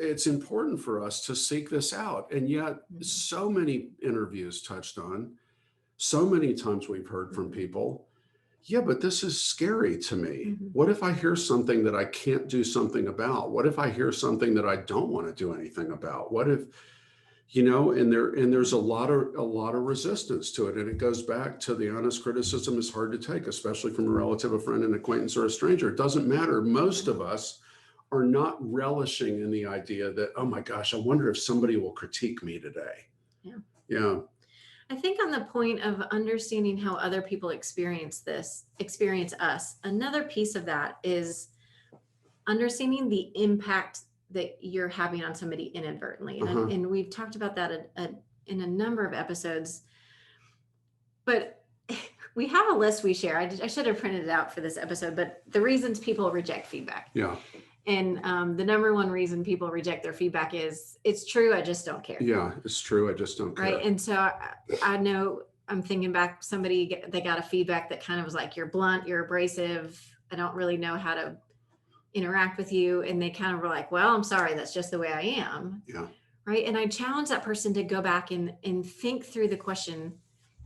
it's important for us to seek this out. And yet Mhm. so many interviews touched on, so many times we've heard from people, yeah, but this is scary to me. Mhm. What if I hear something that I can't do something about? What if I hear something that I don't want to do anything about? What if, there's a lot of resistance to it. And it goes back to the honest criticism is hard to take, especially from a relative, a friend, an acquaintance, or a stranger. It doesn't matter. Most of us are not relishing in the idea that, oh my gosh, I wonder if somebody will critique me today. Yeah. Yeah. I think on the point of understanding how other people experience us, another piece of that is understanding the impact that you're having on somebody inadvertently. And, Uh-huh. and we've talked about that in a number of episodes, but we have a list we share. I should have printed it out for this episode, but the reasons people reject feedback. Yeah. And the number one reason people reject their feedback is it's true, I just don't care. Yeah, it's true. I just don't care. Right. And so I know I'm thinking back, they got a feedback that kind of was like, you're blunt, you're abrasive. I don't really know how to interact with you. And they kind of were like, well, I'm sorry, that's just the way I am. Yeah. Right. And I challenge that person to go back and think through the question,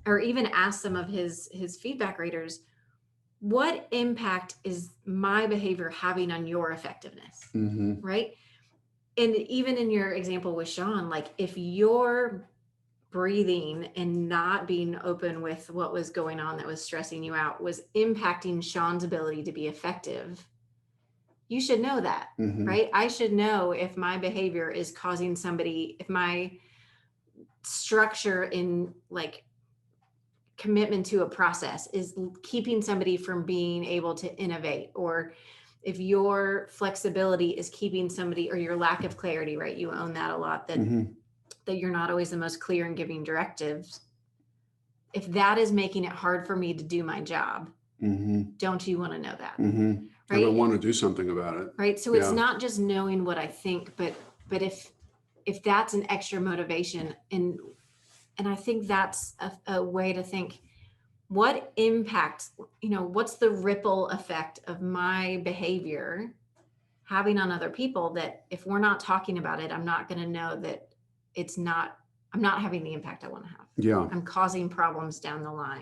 or even ask some of his feedback raters, what impact is my behavior having on your effectiveness? Mm-hmm. Right. And even in your example with Sean, like if you're breathing and not being open with what was going on that was stressing you out was impacting Sean's ability to be effective, you should know that, Mm-hmm. right? I should know if my behavior is causing somebody, if my structure in like commitment to a process is keeping somebody from being able to innovate, or if your flexibility is keeping somebody, or your lack of clarity, right? You own that a lot, that Mm-hmm. that you're not always the most clear in giving directives. If that is making it hard for me to do my job, Mm-hmm. don't you want to know that? Mm-hmm. I Right. don't want to do something about it. Right. So it's not just knowing what I think, but if that's an extra motivation, and I think that's a way to think, what impact, what's the ripple effect of my behavior having on other people, that if we're not talking about it, I'm not going to know that I'm not having the impact I want to have. Yeah. I'm causing problems down the line.